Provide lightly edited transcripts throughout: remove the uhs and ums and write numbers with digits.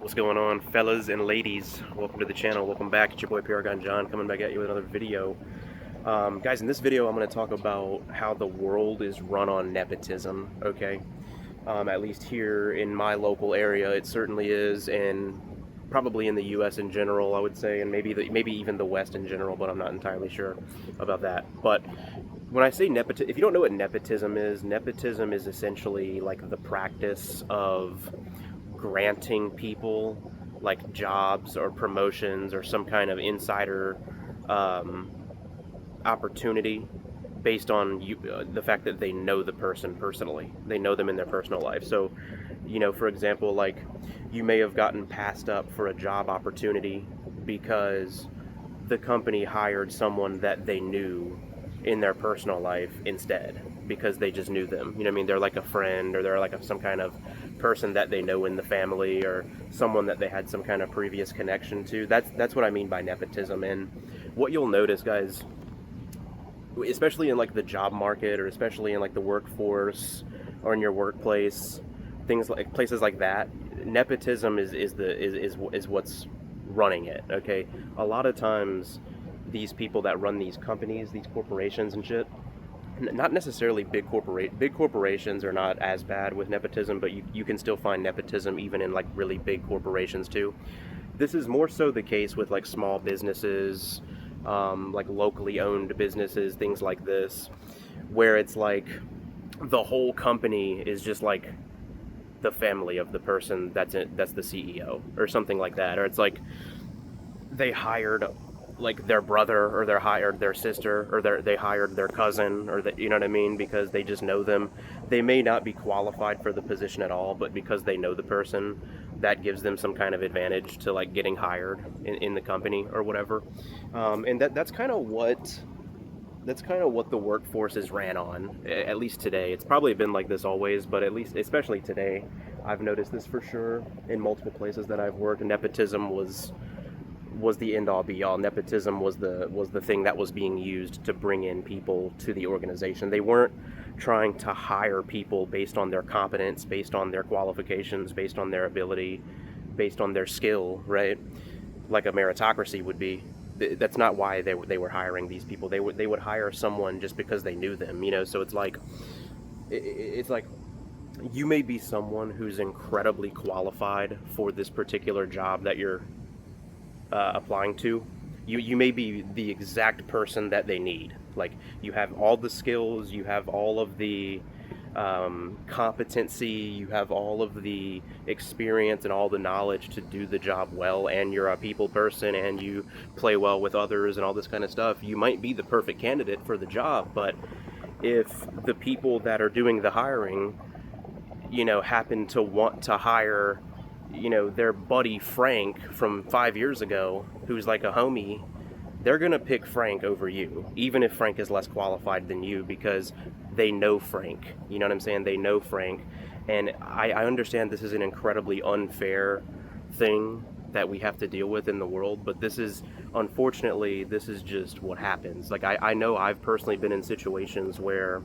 What's going on, fellas and ladies? Welcome to the channel. Welcome back. It's your boy Paragon John coming back at you with another video. Guys, in this video, I'm going to talk about how the world is run on nepotism, okay? At least here in my local area, it certainly is, and probably in the U.S. in general, I would say, and maybe even the West in general, but I'm not entirely sure about that. But when I say nepotism, if you don't know what nepotism is essentially like the practice of granting people like jobs or promotions or some kind of insider um, opportunity based on the fact that they know the person personally. They know them in their personal life. So, for example, like you may have gotten passed up for a job opportunity because the company hired someone that they knew in their personal life instead because they just knew them. You know what I mean? They're like a friend, or they're like some kind of person that they know in the family, or someone that they had some kind of previous connection to. That's what I mean by nepotism. And what you'll notice, guys, especially in like the job market, or especially in like the workforce or in your workplace, things like places like that, nepotism is what's running it. Okay, a lot of times these people that run these companies, these corporations and shit, not necessarily big corporations are not as bad with nepotism, but you can still find nepotism even in like really big corporations too. This is more so the case with like small businesses, like locally owned businesses, things like this, where it's like the whole company is just like the family of the person that's the CEO or something like that, or it's like they hired like their brother, or they hired their sister, or they hired their cousin, or you know what I mean, because they just know them. They may not be qualified for the position at all, but because they know the person, that gives them some kind of advantage to like getting hired in the company or whatever. And that's kind of what the workforce is ran on, at least today. It's probably been like this always, but at least especially today, I've noticed this for sure in multiple places that I've worked. Nepotism was the end all be all. Nepotism was the thing that was being used to bring in people to the organization. They weren't trying to hire people based on their competence, based on their qualifications, based on their ability, based on their skill, right? Like a meritocracy would be. That's not why they were hiring these people. They would hire someone just because they knew them, So it's like you may be someone who's incredibly qualified for this particular job that you're applying to. You may be the exact person that they need. Like, you have all the skills, you have all of the competency, you have all of the experience and all the knowledge to do the job well, and you're a people person, and you play well with others and all this kind of stuff. You might be the perfect candidate for the job, but if the people that are doing the hiring, happen to want to hire their buddy Frank from 5 years ago, who's like a homie, they're going to pick Frank over you, even if Frank is less qualified than you, because they know Frank. You know what I'm saying? They know Frank. And I understand this is an incredibly unfair thing that we have to deal with in the world, but unfortunately, this is just what happens. Like, I know I've personally been in situations where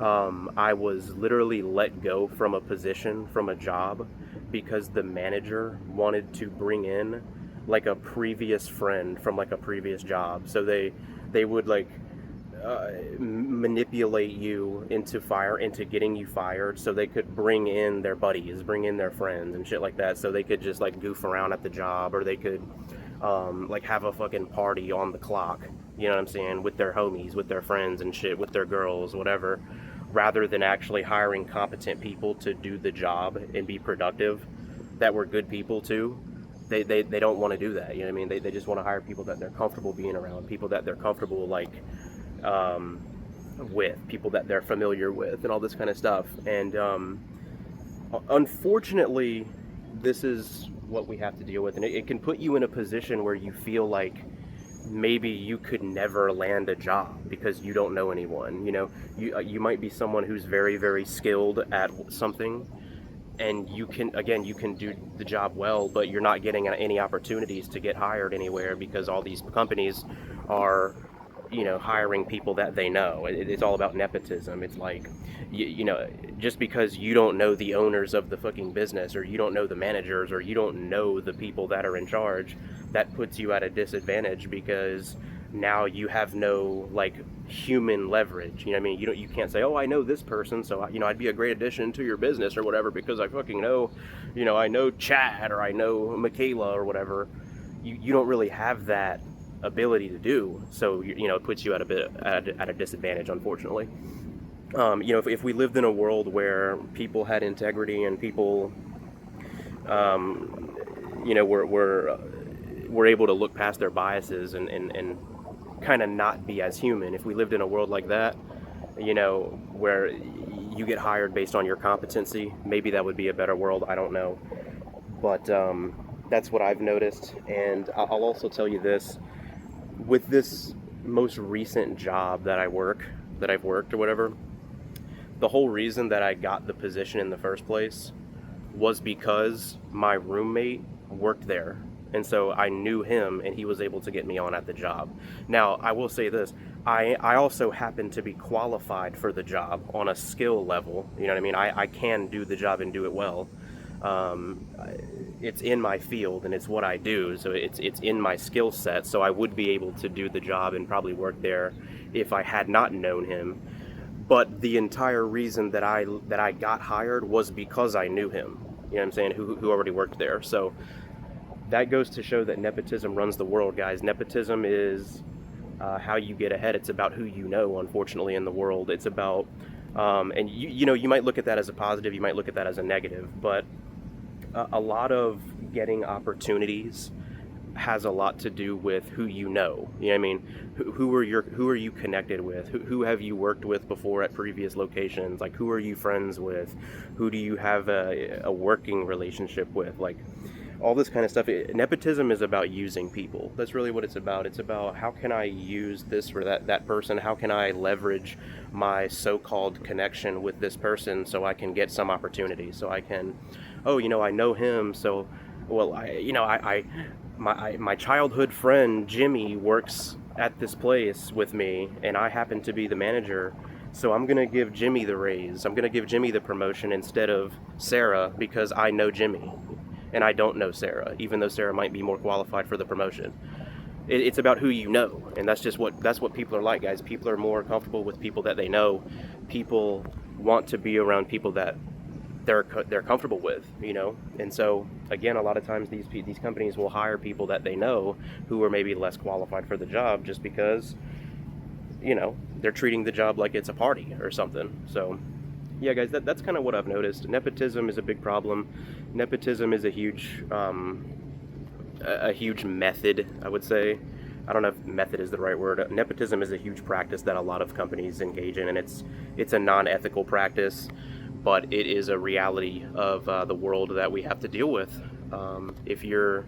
I was literally let go from a position, from a job, because the manager wanted to bring in like a previous friend from like a previous job. So they would like manipulate you into getting you fired, so they could bring in their buddies, bring in their friends and shit like that, so they could just like goof around at the job, or they could like have a fucking party on the clock, you know what I'm saying, with their homies, with their friends and shit, with their girls, whatever, rather than actually hiring competent people to do the job and be productive, that were good people too. They don't want to do that, you know what I mean? They just want to hire people that they're comfortable being around, people that they're comfortable like with, people that they're familiar with, and all this kind of stuff. And unfortunately, this is what we have to deal with, and it can put you in a position where you feel like maybe you could never land a job because you don't know anyone. You might be someone who's very, very skilled at something, and you can do the job well, but you're not getting any opportunities to get hired anywhere because all these companies are hiring people that they know. It's all about nepotism. It's like, just because you don't know the owners of the fucking business, or you don't know the managers, or you don't know the people that are in charge, that puts you at a disadvantage, because now you have no like human leverage. You know what I mean? You can't say, oh, I know this person, so I'd be a great addition to your business or whatever, because I fucking know, I know Chad, or I know Michaela or whatever. You don't really have that ability to do, so it puts you at a disadvantage, unfortunately. If we lived in a world where people had integrity, and people were able to look past their biases, and kind of not be as human. If we lived in a world like that, where you get hired based on your competency, maybe that would be a better world. I don't know, but that's what I've noticed. And I'll also tell you this: with this most recent job that I've worked or whatever, the whole reason that I got the position in the first place was because my roommate worked there. And so I knew him, and he was able to get me on at the job. Now, I will say this: I also happen to be qualified for the job on a skill level. You know what I mean? I can do the job and do it well. It's in my field, and it's what I do, so it's in my skill set. So I would be able to do the job and probably work there if I had not known him. But the entire reason that I got hired was because I knew him. You know what I'm saying? Who already worked there. So that goes to show that nepotism runs the world, guys. Nepotism is how you get ahead. It's about who you know, unfortunately, in the world. It's about, and you might look at that as a positive, you might look at that as a negative, but a lot of getting opportunities has a lot to do with who you know. You know what I mean? Who are you connected with? Who have you worked with before at previous locations? Like, who are you friends with? Who do you have a working relationship with? Like, all this kind of stuff. Nepotism is about using people. That's really what it's about. It's about, how can I use this or that person? How can I leverage my so-called connection with this person so I can get some opportunity? So I can, I know him, so, well, my childhood friend Jimmy works at this place with me, and I happen to be the manager. So I'm going to give Jimmy the raise. I'm going to give Jimmy the promotion instead of Sarah, because I know Jimmy. And I don't know Sarah, even though Sarah might be more qualified for the promotion. It's about who you know, and that's what people are like, guys. People are more comfortable with people that they know. People want to be around people that they're comfortable with, And so, again, a lot of times these companies will hire people that they know who are maybe less qualified for the job, just because, they're treating the job like it's a party or something. So, yeah, guys, that's kind of what I've noticed. Nepotism is a big problem. Nepotism is a huge method, I would say. I don't know if method is the right word. Nepotism is a huge practice that a lot of companies engage in, and it's a non-ethical practice, but it is a reality of the world that we have to deal with. If you're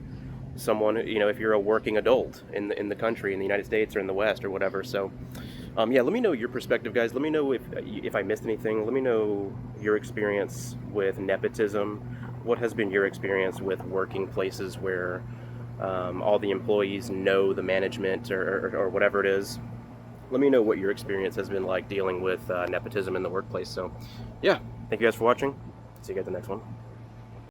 someone, if you're a working adult in the country, in the United States or in the West or whatever. So, yeah, let me know your perspective, guys. Let me know if I missed anything. Let me know your experience with nepotism. What has been your experience with working places where all the employees know the management or whatever it is? Let me know what your experience has been like dealing with nepotism in the workplace. So, yeah, thank you guys for watching. See you guys in the next one.